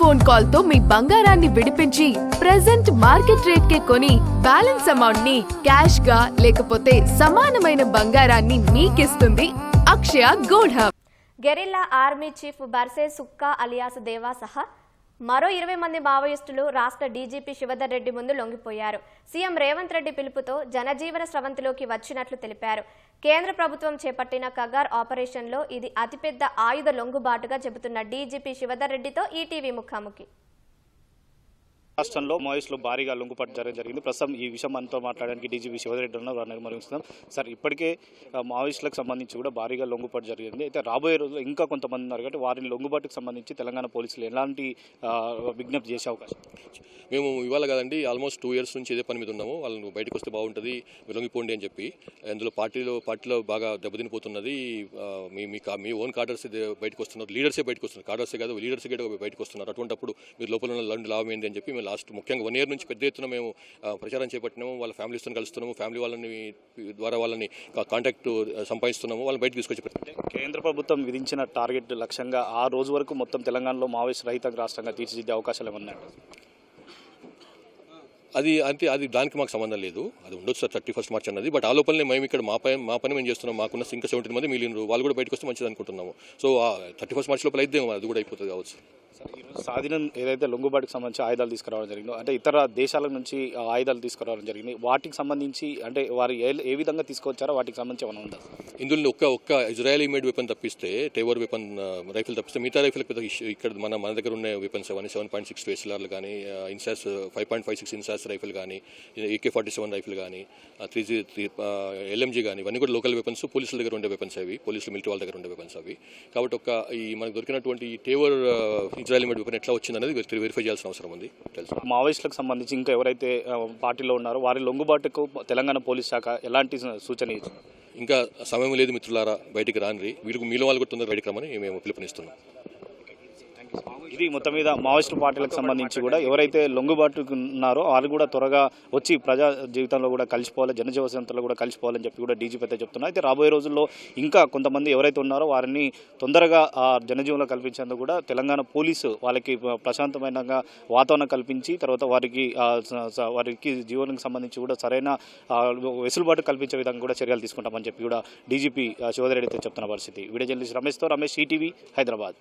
Phone call తో మీ బంగారాన్ని విడిపించి ప్రెజెంట్ మార్కెట్ రేట్ కే కొని బ్యాలెన్స్ అమౌంట్ ని క్యాష్ గా లేకపోతే సమానమైన బంగారాన్ని మీకిస్తుంది Akshaya gold hub. Guerrilla army chief Barse Sukka alias Deva సహా మరో 20 మంది మావోయిస్టులు రాష్ట్ర డీజీపీ శివధర్ రెడ్డి ముందు లొంగిపోయారు. సీఎం రేవంత్ రెడ్డి పిలుపుతో జనజీవన స్రవంతిలోకి వచ్చినట్లు తెలిపారు. కేంద్ర ప్రభుత్వం చేపట్టిన కగార్ ఆపరేషన్లో ఇది అతిపెద్ద ఆయుధ లొంగుబాటుగా చెబుతున్న డీజీపీ శివధర్ రెడ్డితో ఈటీవీ ముఖాముఖి. రాష్ట్రంలో మావోయిస్టులు భారీగా లొంగుబాటు జరిగింది. ప్రస్తుతం ఈ విషయం మనతో మాట్లాడడానికి డీజీపీ శివధర్ రెడ్డి ఉన్నారు, వారిని మరించుకుందాం. సార్, ఇప్పటికే మావోయిస్టులకు సంబంధించి కూడా భారీగా లొంగుబాటు జరిగింది. అయితే రాబోయే రోజుల్లో ఇంకా కొంతమంది ఉన్నారు కాబట్టి వారిని లొంగుబాటుకు సంబంధించి తెలంగాణ పోలీసులు ఎలాంటి విజ్ఞప్తి చేసే అవకాశం? మేము ఇవాళ కాదండి, ఆల్మోస్ట్ 2 years నుంచి ఇదే పని మీద ఉన్నాము. వాళ్ళని బయటకు వస్తే బాగుంటుంది, లొంగిపోండి అని చెప్పి. అందులో పార్టీలో బాగా దెబ్బతినిపోతున్నది. మీ ఓన్ కార్డర్స్ బయటకు వస్తున్నారు, లీడర్సే బయటకు వస్తున్నారు. కార్డర్సే కాదు, లీడర్సే బయటకు వస్తున్నారు. అటువంటిప్పుడు మీరు లోపల ఉన్న లండ్ లాభం ఏంటి అని చెప్పి మేము లాస్ట్ ముఖ్యంగా 1 year నుంచి పెద్ద ఎత్తున మేము ప్రచారం చేపట్టినాము. వాళ్ళ ఫ్యామిలీస్తో కలుస్తున్నాము, ఫ్యామిలీ వాళ్ళని కాంటాక్ట్ సంపాదిస్తున్నాము, వాళ్ళని బయటకు తీసుకొచ్చి పెట్టాము. కేంద్ర ప్రభుత్వం విధించిన టార్గెట్ లక్ష్యంగా ఆ రోజు వరకు మొత్తం తెలంగాణలో మావోయిస్ట్ రహిత రాష్ట్రంగా తీర్చిదిద్దే అవకాశాలు ఏమన్నాయి? అది దానికి మాకు సంబంధం లేదు. అది ఉండొచ్చు సార్ 31st March అన్నది. బట్ ఆ లోపలనే మేము ఇక్కడ మా పని మేము చేస్తున్నాం. మాకున్న ఇంకా 17 మంది మిగిలిన వాళ్ళు కూడా బయటకు వస్తే మంచిది అనుకుంటున్నాము. సో 31st March లోపల అయితే అది కూడా అయిపోతుంది కావచ్చు. సాధనం ఏదైతే లొంగుబాటుకు సంబంధించి ఆయుధాలు తీసుకురావడం జరిగిందో, అంటే ఇతర దేశాల నుంచి ఆయుధాలు తీసుకురావడం జరిగింది, వాటికి సంబంధించి అంటే వారు ఏ విధంగా తీసుకొచ్చారో వాటికి సంబంధించి ఏమైనా ఉందా? ఇందులో ఒక్క ఇజ్రాయలీ మేడ్ వెపన్ తప్పిస్తే, టేవర్ వెపన్ రైఫిల్ తప్పిస్తే మిగతా రైఫిల్ ఇక్కడ మన దగ్గర ఉన్న వెపన్స్ అవన్నీ 7.62 SLRలు కానీ, ఇన్సాస్ 5.56 ఇన్సాస్ రైఫిల్ కానీ, AK-47 రైఫిల్ కానీ, 3 LMG కానీ, ఇవన్నీ కూడా లోకల్ వెపన్స్. పోలీసుల దగ్గర ఉండే వెపన్స్ అవి, పోలీసులు మిలిటరీ వాళ్ళ దగ్గర ఉండే వెపన్స్ అవి. కాబట్టి మనకు దొరికినటువంటి టేవర్ ఇజ్రాయలీ మేడ్ వెపన్ ఎట్లా వచ్చింది అనేది వెరిఫై చేయాల్సిన అవసరం ఉంది. తెలుసు మావోయిస్టులకు సంబంధించి ఇంకా ఎవరైతే పార్టీలో ఉన్నారో వారి లొంగుబాటుకు తెలంగాణ పోలీస్ శాఖ ఎలాంటి సూచన ఇచ్చింది? ఇంకా సమయం లేదు మిత్రులారా, బయటికి రాని మీలో వాళ్ళు కూడా తొందరగా బయటకు రమ్మని మేము పిలుపునిస్తున్నాం. ఇది మొత్తం మీద మావోయిస్టు పార్టీలకు సంబంధించి కూడా ఎవరైతే లొంగుబాటుకు ఉన్నారో వాళ్ళు కూడా త్వరగా వచ్చి ప్రజా జీవితంలో కూడా కలిసిపోవాలి, జనజీవనంలో కూడా కలిసిపోవాలని చెప్పి కూడా డీజీపీ అయితే చెప్తున్నారు. అయితే రాబోయే రోజుల్లో ఇంకా కొంతమంది ఎవరైతే ఉన్నారో వారిని తొందరగా జనజీవనంలో కల్పించేందుకు కూడా తెలంగాణ పోలీసు వాళ్ళకి ప్రశాంతమైన వాతావరణం కల్పించి తర్వాత వారికి జీవనానికి సంబంధించి కూడా సరైన వెసులుబాటు కల్పించే విధంగా కూడా చర్యలు తీసుకుంటామని చెప్పి కూడా డీజీపీ శివధర్ రెడ్డి అయితే చెప్తున్న పరిస్థితి. Video journalist Ramesh ETV Hyderabad.